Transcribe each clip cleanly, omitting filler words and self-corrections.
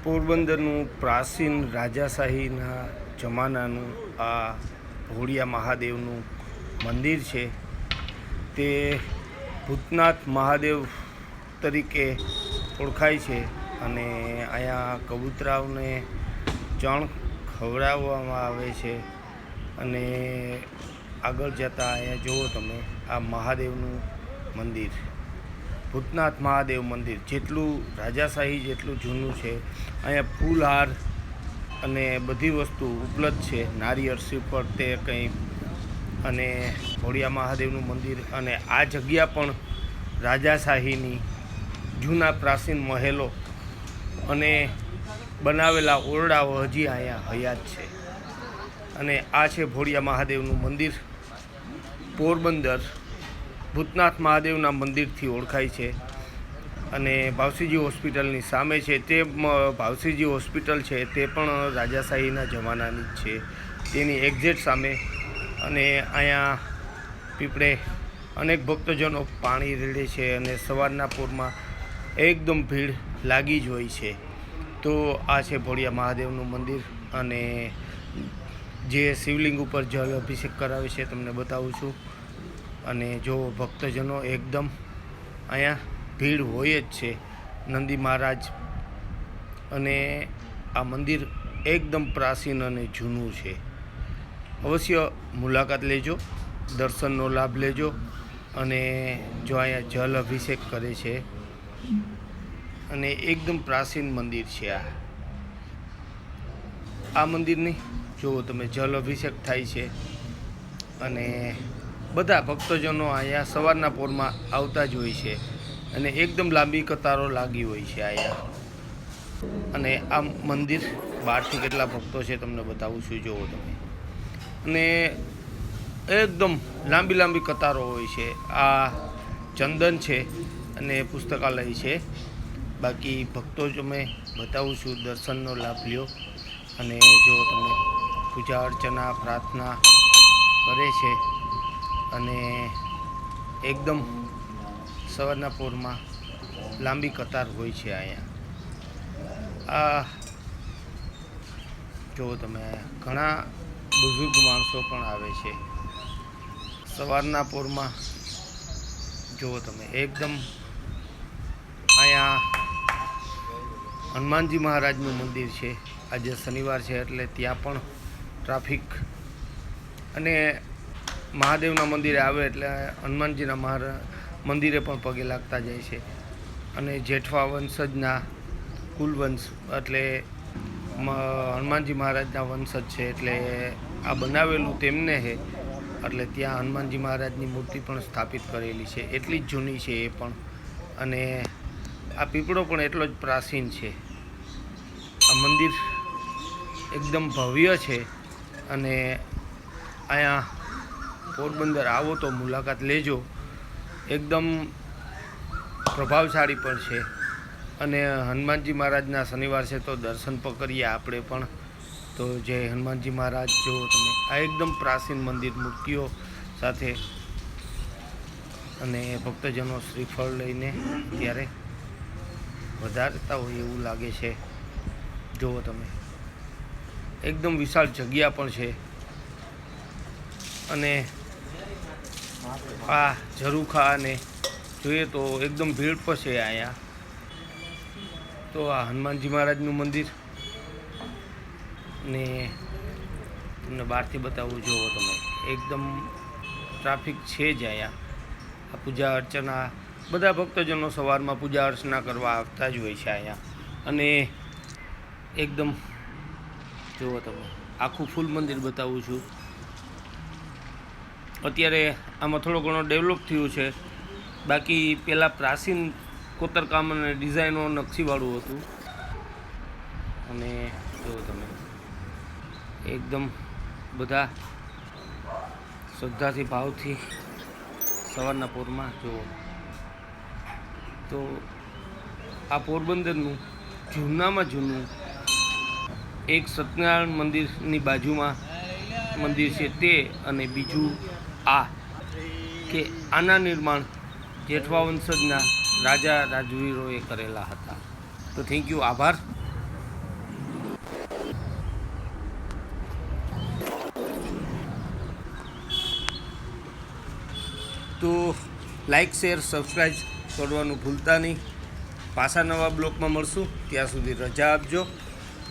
પોરબંદરનું પ્રાચીન રાજાશાહીના જમાનાનું આ ભોળિયા મહાદેવનું મંદિર છે. તે ભૂતનાથ મહાદેવ તરીકે ઓળખાય છે અને અહીંયા કબૂતરાઓને ચણ ખવડાવવામાં આવે છે. અને આગળ જતાં અહીંયા જુઓ તમે, આ મહાદેવનું મંદિર, ભૂતનાથ મહાદેવ મંદિર જેટલું રાજાશાહી જેટલું જૂનું છે. અહીંયા ફૂલહાર અને બધી વસ્તુ ઉપલબ્ધ છે. નારિયેળ શ્રીફળ તે કંઈ, અને ભોળિયા મહાદેવનું મંદિર. અને આ જગ્યા પણ રાજાશાહીની જૂના પ્રાચીન મહેલો અને બનાવેલા ઓરડાઓ હજી અહીંયા હયાત છે. અને આ છે ભોળિયા મહાદેવનું મંદિર. પોરબંદર ભૂતનાથ મહાદેવના મંદિરથી ઓળખાય છે. અને ભાવસીજી હોસ્પિટલની સામે છે. તે ભાવસીજી હોસ્પિટલ છે તે પણ રાજાશાહીના જમાનાની જ છે, તેની એક્ઝેક્ટ સામે. અને અહીંયા પીપળે અનેક ભક્તજનો પાણી રેડે છે અને સવારના પૂરમાં એકદમ ભીડ લાગી જ હોય છે. તો આ છે ભોળિયા મહાદેવનું મંદિર. અને જે શિવલિંગ ઉપર જળ અભિષેક કરાવે છે તમને બતાવું છું. અને જો ભક્તજનો એકદમ અહીંયા ભીડ હોય જ છે. નંદી મહારાજ, અને આ મંદિર એકદમ પ્રાચીન અને જૂનું છે. અવશ્ય મુલાકાત લેજો, દર્શનનો લાભ લેજો. અને જો અહીંયા જલ અભિષેક કરે છે અને એકદમ પ્રાચીન મંદિર છે. આ મંદિરની જુઓ તમે, જલ અભિષેક થાય છે. અને બધા ભક્તજનો અહીંયા સવારના પોરમાં આવતા જ હોય છે. અને એકદમ લાંબી કતારો લાગી હોય છે અહીંયા. અને આ મંદિર બહારથી કેટલા ભક્તો છે તમને બતાવું છું, જુઓ તમે. અને એકદમ લાંબી લાંબી કતારો હોય છે. આ ચંદન છે અને પુસ્તકાલય છે. બાકી ભક્તો જ અમે બતાવું છું, દર્શનનો લાભ લ્યો. અને જો તમે પૂજા અર્ચના પ્રાર્થના કરે છે. અને એકદમ સવારના પોરમાં લાંબી કતાર હોય છે અહીંયા. આ જુઓ તમે, ઘણા બુઝુર્ગ માણસો પણ આવે છે સવારના પોરમાં. જુઓ તમે, એકદમ અહીંયા હનુમાનજી મહારાજનું મંદિર છે. આજે શનિવાર છે એટલે ત્યાં પણ ટ્રાફિક. અને મહાદેવના મંદિરે આવે એટલે હનુમાનજીના મંદિરે પણ પગે લાગતા જાય છે. અને જેઠવા વંશજના કુલવંશ એટલે હનુમાનજી મહારાજના વંશજ છે, એટલે આ બનાવેલું તેમને છે. એટલે ત્યાં હનુમાનજી મહારાજની મૂર્તિ પણ સ્થાપિત કરેલી છે, એટલી જ જૂની છે એ પણ. અને આ પીપળો પણ એટલો જ પ્રાચીન છે. આ મંદિર એકદમ ભવ્ય છે. અને અહીંયા પોરબંદર આવો તો મુલાકાત લેજો. એકદમ પ્રભાવશાળી પણ છે. અને હનુમાનજી મહારાજના શનિવાર છે તો દર્શન પણ કરીએ આપણે પણ. તો જય હનુમાનજી મહારાજ. જુઓ તમે, આ એકદમ પ્રાચીન મંદિર, મૂર્તિઓ સાથે. અને ભક્તજનો શ્રીફળ લઈને ત્યારે વધારતા હોય એવું લાગે છે. જુઓ તમે, એકદમ વિશાળ જગ્યા પણ છે. અને આ ઝરૂખા અને જોઈએ તો એકદમ ભીડ પણ છે અહીંયા. તો આ હનુમાનજી મહારાજનું મંદિર. ને તમને બહારથી બતાવું, જુઓ તમે, એકદમ ટ્રાફિક છે જ અહીંયા. આ પૂજા અર્ચના, બધા ભક્તજનો સવારમાં પૂજા અર્ચના કરવા આવતા જ હોય છે અહીંયા. અને એકદમ જુઓ તમે, આખું ફૂલ મંદિર બતાવું છું. અત્યારે આમાં થોડો ઘણો ડેવલપ થયું છે. બાકી પહેલાં પ્રાચીન કોતરકામ અને ડિઝાઇનો નકશીવાળું હતું. અને જુઓ તમે, એકદમ બધા શ્રદ્ધાથી ભાવથી સવારના પોરમાં જુઓ. તો આ પોરબંદરનું જૂનામાં જૂનું એક સત્યનારાયણ મંદિરની બાજુમાં મંદિર છે તે. અને બીજું આ કે આના નિર્માણ જેઠવા વંશજના રાજા રાજવીરોએ કરેલા હતા. તો થેન્ક યુ, આભાર. લાઇક શેર સબસ્ક્રાઈબ કરવાનું ભૂલતા નહીં. પાછા નવા બ્લોગમાં મળશું. ત્યાં સુધી રજા આપજો.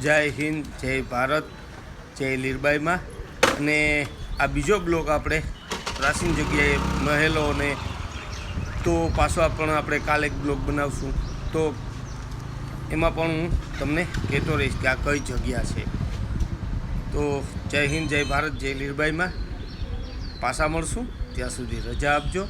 જય હિન્દ, જય ભારત, જય લીરબાઈમાં. અને આ બીજો બ્લોગ આપણે પ્રાચીન જગ્યાએ મહેલો અને તો પાછો પણ આપણે કાલે એક બ્લોગ બનાવશું. તો એમાં પણ હું તમને કહેતો રહીશ કે આ કઈ જગ્યા છે. તો જય હિન્દ, જય ભારત, જય લીરબાઈમાં. પાછા મળશું. ત્યાં સુધી રજા આપજો.